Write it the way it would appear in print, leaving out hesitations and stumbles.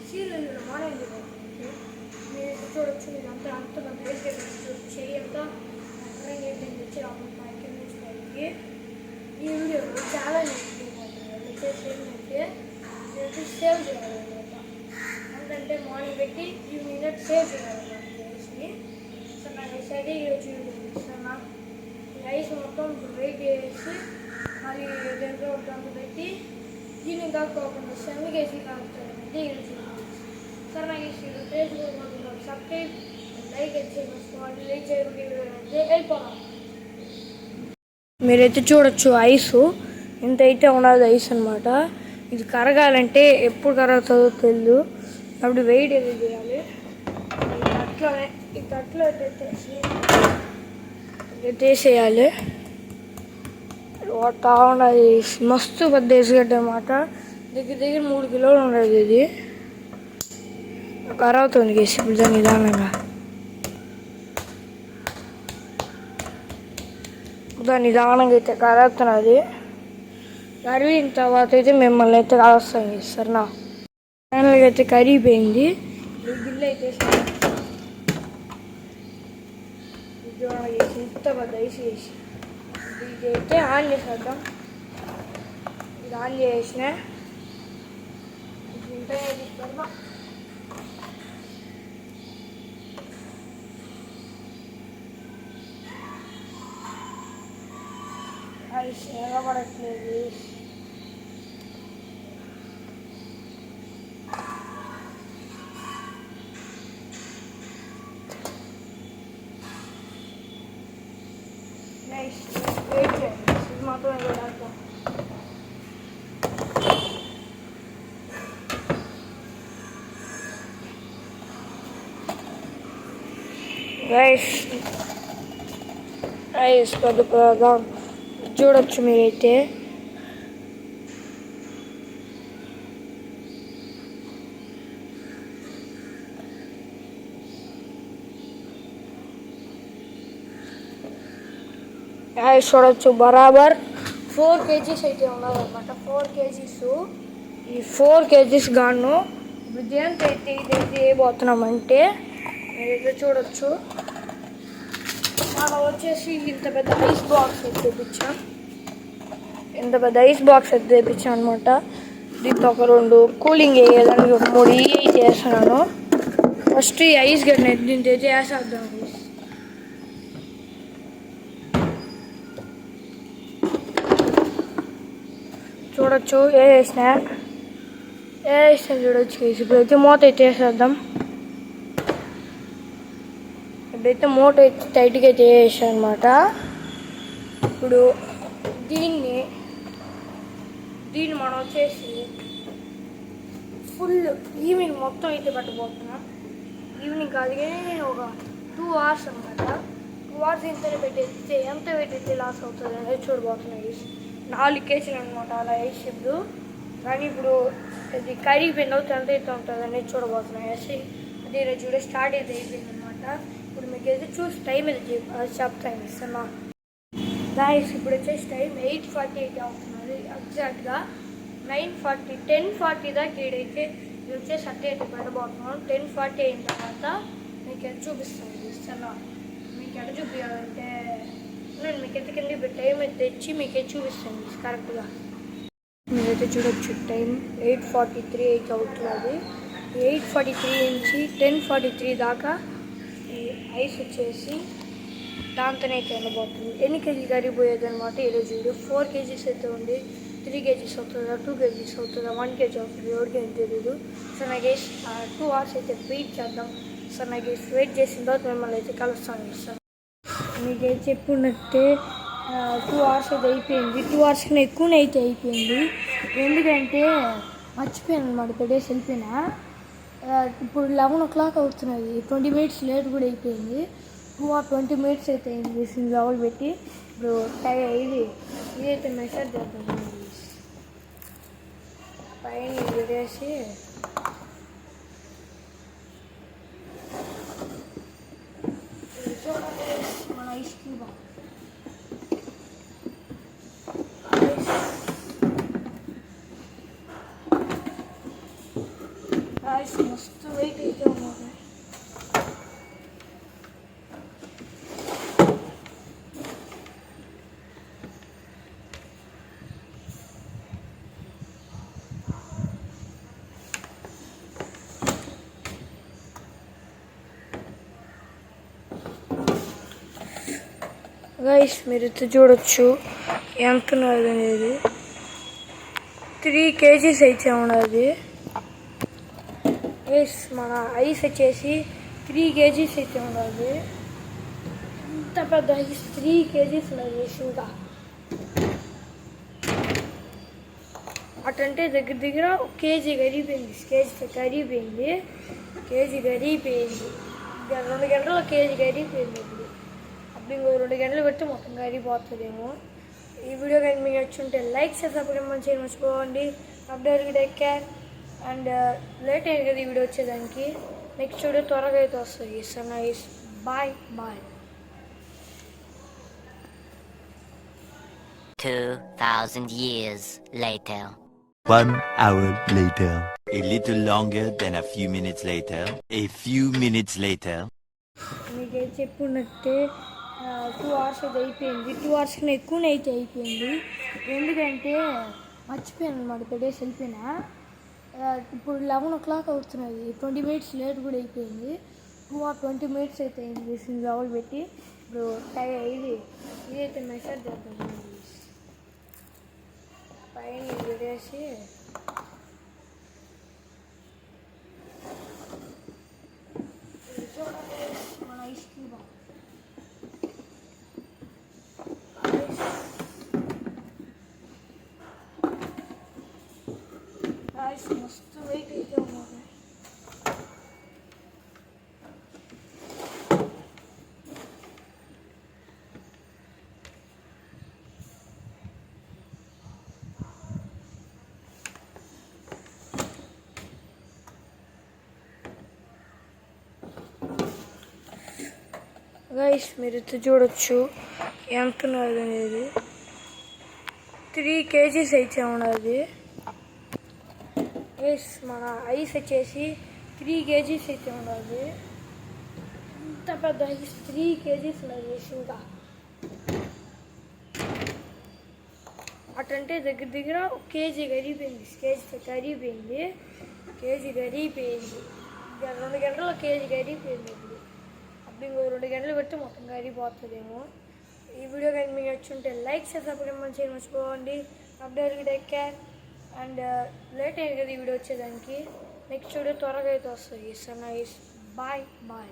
Serial morning మీరు చూడొచ్చు. ఇదంతా అంత బయట చేయంతా తెచ్చి రావడం పైకి నుంచి పైకి. ఈ వీడియోలో చాలా చేసి సేవ్ చేయాలన్నమాట. ఎందుకంటే మార్నింగ్ పెట్టి ఈవినింగ్ సేవ్ చేయాలన్నమాట రైస్ని. సో నాకు సరే ఈరోజు ఇస్తాను. రైస్ మొత్తం వెయిట్ చేసి మళ్ళీ దగ్గర ఒకటి పెట్టి దీన్ని కాకుండా సెమిగేసి కాకపోతే ఈరోజు సార్ నాకు ఫేస్బుక్ సబ్స్క్రైబ్ లైక్ చేసుకోవాలి. లైక్ చేయకుండా వెళ్ళిపోవాలి. మీరైతే చూడొచ్చు ఐస్ ఇంత అయితే ఉన్నది ఐస్ అనమాట. ఇది కరగాలంటే ఎప్పుడు కరుగుతుందో తెలియదు. అప్పుడు వెయిట్ ఏది చేయాలి. ఈ తట్లో తీసేయాలి. వస్తా ఉన్నది మస్తు పెద్ద వేసిగడ్డ అనమాట. దగ్గర 3 కిలోలు ఉండదు. ఇది కరవుతుంది కేసు. ఇప్పుడు దాన్ని నిదానంగా అయితే కరుగుతున్నది. కరిగిన తర్వాత అయితే మిమ్మల్ని అయితే కాలుస్తాం సరేనా. ఫైనల్గా అయితే కరిగిపోయింది. గిన్నె అయితే ఇంత పెద్ద ఐస్ వేసి ఇది అయితే ఆన్ చేసేద్దాం. ఇది ఆన్ చేసిన ఐస్ నిలబడట్లేదు. వెయిట్ చేయండి. ఇది మాత్రం వేద్దాం. రైస్ పెద్ద చూడొచ్చు మీరైతే. రైస్ చూడొచ్చు బరాబర్ 4 kgs అయితే ఉన్నదన్నమాట. 4 kgs. ఈ 4 kgs గాను ఇప్పుడు దేనికైతే ఇదైతే వేయబోతున్నామంటే మీరైతే చూడొచ్చు. మనం వచ్చేసి ఇంత పెద్ద ఐస్ బాక్స్ అయితే తెప్పించాం. అనమాట. దీంతో ఒక 2 కూలింగ్ వేయడానికి 3 అయితే వేస్తున్నాను. ఫస్ట్ ఈ ఐస్ గడ్డ దీంతో అయితే వేసేద్దాం. చూడొచ్చు వేసిన చూడొచ్చు. ఇప్పుడైతే మూత అయితే వేసేద్దాం. ఇప్పుడైతే మూత అయితే టైట్గా అయితే వేసాను అనమాట. ఇప్పుడు దీన్ని మనం వచ్చేసి ఫుల్ ఈవినింగ్ మొత్తం అయితే పెట్టబోతున్నాం. ఈవినింగ్ కాదు కానీ నేను ఒక 2 hours అనమాట. 2 hours ఇంతనే పెట్టేస్తే ఎంత పెట్టేస్తే లాస్ అవుతుంది అనేది చూడబోతున్నాయి. 4 kg అనమాట అలా వేసిప్పుడు. కానీ ఇప్పుడు అది కరిగిపోయిన తర్వాత ఎంత అయితే ఉంటుంది అనేది చూడబోతున్నాయి. అదే రోజు కూడా స్టార్ట్ అయితే అయిపోయింది అనమాట. ఇప్పుడు మీకు అయితే చూసి టైం అయితే చెప్తాను ఇస్తున్నా. గాయస్ ఇప్పుడు వచ్చేసి టైం 8:48 అవుతున్నది. ఎగ్జాక్ట్గా 9:40 10:40 దాకా ఈడైతే ఇది వచ్చేసి అట్టే అయితే పెట్టబోతున్నాను. 10:40 అయిన తర్వాత మీకు ఎక్కడ చూపిస్తాను ఇస్తున్నా. మీకు ఎక్కడ చూపించాలంటే నేను మీకు ఎత్తుకెళ్ళి టైం అయితే తెచ్చి మీకు చూపిస్తాను కరెక్ట్గా. మీరైతే చూడొచ్చు టైం 8:43 అయితే అవుతున్నది. 8:43 నుంచి 10:43 దాకా ఈ ఐస్ వచ్చేసి దాంతోనైతే వెళ్ళబోతుంది. ఎన్ని కేజీ కరిగిపోయేది అనమాట. ఈరోజు 4 kgs అయితే ఉంది. 3 kgs అవుతుందా, 2 kgs అవుతుందా, 1 kg అవుతుంది, ఎవరికి ఏం తెలియదు. సో నాకు 2 hours అయితే వెయిట్ చేద్దాం. సో నాకు వెయిట్ చేసిన తర్వాత మిమ్మల్ని అయితే కలుస్తాను ఇస్తాను. మీకైతే చెప్పున్నట్టే 2 hours అయితే అయిపోయింది. 2 hours కన్నా ఎక్కువనే అయితే అయిపోయింది. ఎందుకంటే మర్చిపోయాను అనమాట. పెట్టేసి వెళ్ళిపోయినా. ఇప్పుడు 11 o'clock అవుతున్నది. 20 minutes లేట్ కూడా అయిపోయింది. 2 or 20 minutes అయితే అయింది. లెవెల్ పెట్టి ఇప్పుడు ఇదైతే మెసేజ్ చేద్దాం. పైన పెట్టేసి మన ఐస్ క్యూబ్ గాయస్ మస్తు వెయిట్ అయితే ఉన్నది. గైస్ మీరు చూడొచ్చు ఎంత ఉన్నది అనేది. 3 kgs అయితే ఉన్నది. గైస్ మన ఐస్ వచ్చేసి 3 kgs అయితే ఉన్నది. ఇంత పెద్ద ఐస్ 3 kgs ఉన్నది. ఇంకా అటంటే దగ్గర దగ్గర 1 kg కరిగిపోయింది. కేజీ కరిగిపోయింది. 2 గంటల్లో కేజీ కరిగిపోయింది. అప్పుడు ఇంకో 2 గంటలు పెడితే మొత్తం కరిగిపోతుందేమో. ఈ వీడియో కానీ మీకు నచ్చుంటే లైక్ సబ్స్క్రైబ్ చేయడం మర్చిపోండి. Update take care and late అయ్యింది కదా ఈ వీడియో వచ్చేదానికి. నెక్స్ట్ వీడియో త్వరగా అయితే వస్తుంది. So nice, bye bye. 2000 years later. 1 hour later. A little longer than a few minutes later. A few minutes later. మీకు చెప్పున్నట్టే 2 hours అయితే అయిపోయింది. 2 hours కన్నా ఎక్కువనే అయితే అయిపోయింది. ఎందుకంటే మర్చిపోయాను అనమాట, పెట్టేసి వెళ్ళిపోయినా. ఇప్పుడు 11 o'clock అవుతున్నది. 20 minutes లేట్ కూడా అయిపోయింది. 2 or 20 minutes అయితే అయింది లెవెల్ పెట్టి. ఇప్పుడు ఇదైతే మెసేజ్ చేద్దాం. పైన పెట్టేసి మన ఐస్ క్యూబ్ మస్తు వెయిట్ అయితే ఉన్నది. గైస్ మీరు చూడొచ్చు ఎంత ఉన్నది అనేది. 3 kgs అయితే ఉన్నది. గైస్ మన ఐస్ వచ్చేసి 3 kgs అయితే ఉన్నది. ఇంత పెద్ద ఐస్ 3 kgs ఉన్నది. ఇంకా అటంటే దగ్గర దగ్గర 1 kg కరిగిపోయింది. కేజీ కరిగిపోయింది. 2 గంటల్లో కేజీ కరిగిపోయింది. అప్పుడు ఇంకో 2 గంటలు పెడితే మొత్తం కరిగిపోతుందేమో. ఈ వీడియో కానీ మీకు నచ్చుంటే లైక్ సబ్స్క్రైబ్ చేయడం మర్చిపోండి. Update take care and late అయ్యింది కదా ఈ వీడియో వచ్చేదానికి. నెక్స్ట్ వీడియో త్వరగా అయితే వస్తుంది. So nice, bye bye.